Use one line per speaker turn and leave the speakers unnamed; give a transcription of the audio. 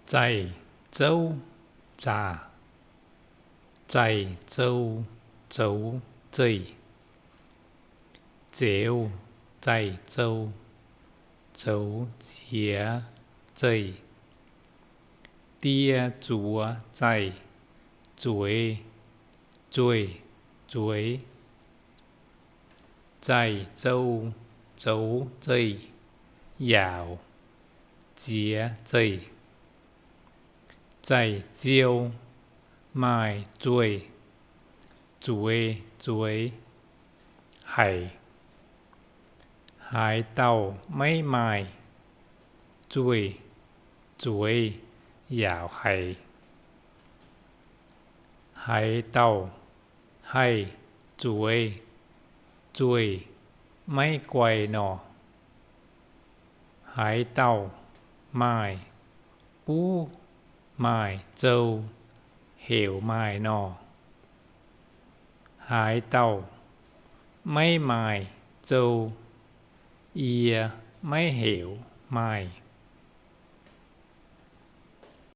Dày dâu già dày dâu dấu dày dẻo dày dâu dấu dĩa dày tia chúa dày chuối chuối chuối dày dâu dấu dày dạo dĩa dày dày diêu mai chuối chuối chuối hải hải tàu mấy mai chuối chuối dạo hải hải tàu hay chuối chuối mấy quầy nọ hải tàu mai bú mai châu hiểu mai nọ hải tàu mấy mai châu ia mấy hiểu mai